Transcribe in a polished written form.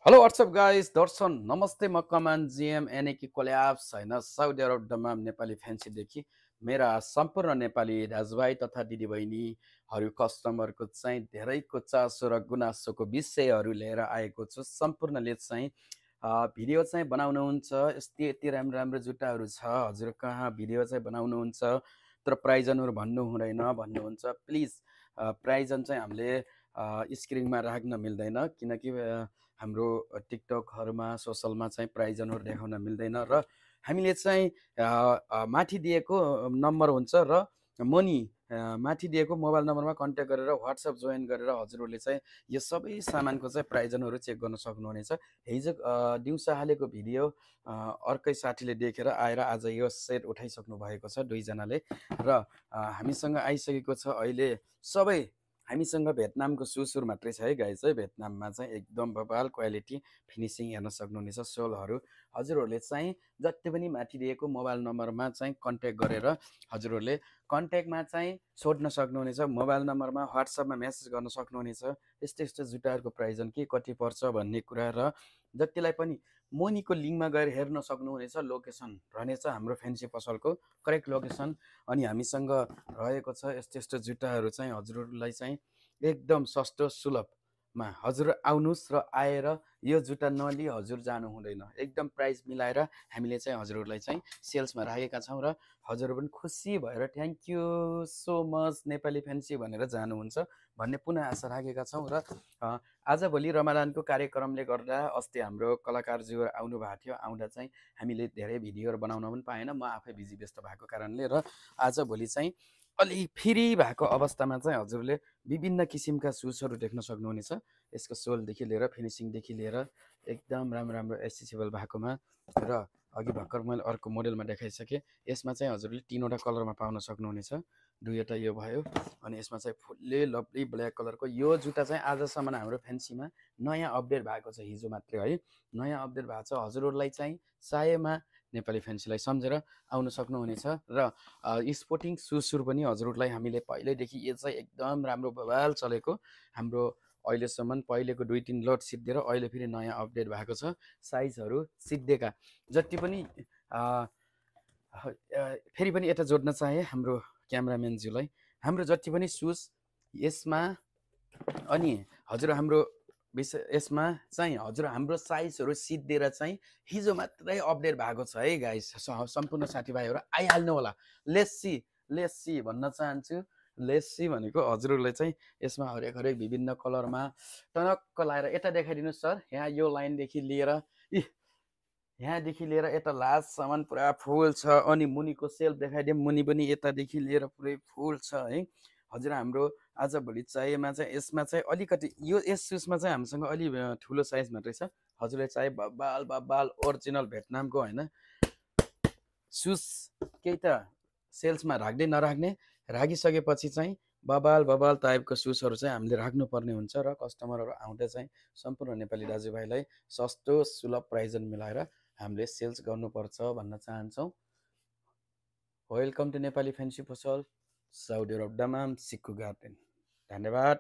Hello what's up guys दर्शन नमस्ते म कमान जिएम एनएकी कोल्याप्स होइन साउदी अरब दमाम नेपाली फ्यान्सीदेखि मेरा सम्पूर्ण नेपाली दाजुभाइ तथा दिदीबहिनीहरू कस्टमरको चाहिँ धेरैको चासो र गुनासोको विषयहरू लिएर आएको छु। सम्पूर्णले चाहिँ भिडियो चाहिँ बनाउनुहुन्छ, यति यति राम्रो राम्रो जुत्ताहरू छ, हजुर कहाँ भिडियो चाहिँ बनाउनुहुन्छ तर प्राइजनहरू भन्नु हुँदैन भन्नुहुन्छ। प्लिज प्राइजन चाहिँ हामीले स्क्रिनमा राख्न मिल्दैन, किनकि हाम्रो टिकटकहरूमा सोसलमा चाहिँ प्राइजनहरू देखाउन मिल्दैन र हामीले चाहिँ माथि दिएको नम्बर हुन्छ र मनी माथि दिएको मोबाइल नम्बरमा कन्ट्याक्ट गरेर व्हाट्सएप जोइन गरेर हजुरहरूले चाहिँ यो सबै सामानको चाहिँ प्राइजनहरू चेक गर्न सक्नुहुनेछ। हिजो दिउँसो हालेको भिडियो अर्कै साथीले देखेर आएर आज यो सेट उठाइसक्नु भएको छ दुईजनाले र हामीसँग आइसकेको छ अहिले सबै। हामीसँग भियतनामको सुसुर मात्रै छ है गाइज है। भियतनाममा चाहिँ एकदम बबाल क्वालिटी फिनिसिङ हेर्न सक्नुहुनेछ। सोलहरू हजुरहरूले चाहिँ जति पनि माथि दिएको मोबाइल नम्बरमा चाहिँ कन्ट्याक्ट गरेर हजुरहरूले कन्ट्याक्टमा चाहिँ सोध्न सक्नुहुनेछ। मोबाइल नम्बरमा व्हाट्सएपमा मेसेज गर्न सक्नुहुनेछ यस्तो यस्तो जुत्ताहरूको प्राइजन के कति पर्छ भन्ने कुरा र जतिलाई पनि मोनीको लिङ्कमा गएर हेर्न सक्नुहुनेछ। लोकेसन रहनेछ हाम्रो फ्यान्सी पसलको करेक्ट लोकेसन। अनि हामीसँग रहेको छ यस्तो यस्तो जुत्ताहरू चाहिँ हजुरहरूलाई चाहिँ एकदम सस्तो सुलभमा हजुर आउनुहोस् र आएर यो जुत्ता नलिई हजुर जानु हुँदैन। एकदम प्राइस मिलाएर हामीले चाहिँ हजुरहरूलाई चाहिँ सेल्समा राखेका छौँ र हजुरहरू पनि खुसी भएर thank you so much Nepali fancy भनेर जानुहुन्छ भन्ने पुनः आशा राखेका छौँ। र आजभोलि रमादानको कार्यक्रमले गर्दा अस्ति हाम्रो कलाकारज्यूहरू आउनु भएको थियो। आउँदा चाहिँ हामीले धेरै भिडियोहरू बनाउन पनि पाएन, म आफै बिजी व्यस्त भएको कारणले। र आजभोलि चाहिँ अलि फ्री भएको अवस्थामा चाहिँ हजुरले विभिन्न किसिमका सुजहरू देख्न सक्नुहुनेछ। यसको सोलदेखि लिएर फिनिसिङदेखि लिएर एकदम राम्रो राम्रो एसेसिबल भएकोमा र अघि भर्खर मैले अर्को मोडलमा देखाइसकेँ। यसमा चाहिँ हजुरले तीनवटा कलरमा पाउन सक्नुहुनेछ। दुईवटा यो भयो अनि यसमा चाहिँ फुल्ली लभली ब्ल्याक कलरको यो जुत्ता चाहिँ आजसम्म हाम्रो फ्यान्सीमा नयाँ अपडेट भएको छ, हिजो मात्रै है नयाँ अपडेट भएको छ। हजुरहरूलाई चाहिँ चाहेमा नेपाली फ्यान्सीलाई सम्झेर आउन सक्नुहुनेछ। र स्पोर्टिङ सुजहरू पनि हजुरहरूलाई हामीले पहिल्यैदेखि यो चाहिँ एकदम राम्रो बवाल चलेको हाम्रो अहिलेसम्म पहिलेको 2-3 लट सिद्धिएर अहिले फेरि नयाँ अपडेट भएको छ। साइजहरू सिद्धिएका जति पनि फेरि पनि यता जोड्न चाहे हाम्रो क्यामराम्यानज्यूलाई हाम्रो जति पनि सुज यसमा अनि हजुर हाम्रो विषय यसमा चाहिँ हजुर हाम्रो साइजहरू सिद्धिएर चाहिँ हिजो मात्रै अपडेट भएको छ है गाइस। सम्पूर्ण साथीभाइहरू आइहाल्नु होला। लेस्सी भन्न चाहन्छु। लेस्सी भनेको हजुरहरूलाई चाहिँ यसमा हरेक हरेक विभिन्न कलरमा टनक्क लाएर यता देखाइदिनुहोस् सर। यहाँ यो लाइनदेखि लिएर यहाँदेखि लिएर यता लास्टसम्म पुरा फुल छ। अनि मुनिको सेल्फ देखाइदिउँ, मुनि पनि यतादेखि लिएर पुरै फुल छ है। हजुर हाम्रो आजभोलि चाहिएमा चाहिँ यसमा चाहिँ अलिकति यस सुजमा चाहिँ हामीसँग अलि ठुलो साइज मात्रै छ। हजुरले चाहे बबाल ओरिजिनल भियतनामको होइन सुज केही त सेल्समा राख्दै नराख्ने, राखिसकेपछि चाहिँ बबाल टाइपको सुजहरू चाहिँ हामीले राख्नुपर्ने हुन्छ। र कस्टमरहरू आउँदा चाहिँ सम्पूर्ण नेपाली दाजुभाइलाई सस्तो सुलभ प्राइजन मिलाएर हामीले सेल्स गर्नुपर्छ भन्न चाहन्छौँ। वेलकम टु नेपाली फ्यान्सी पसल साउदी अरब दमाम सिक्कु गार्डन। धन्यवाद।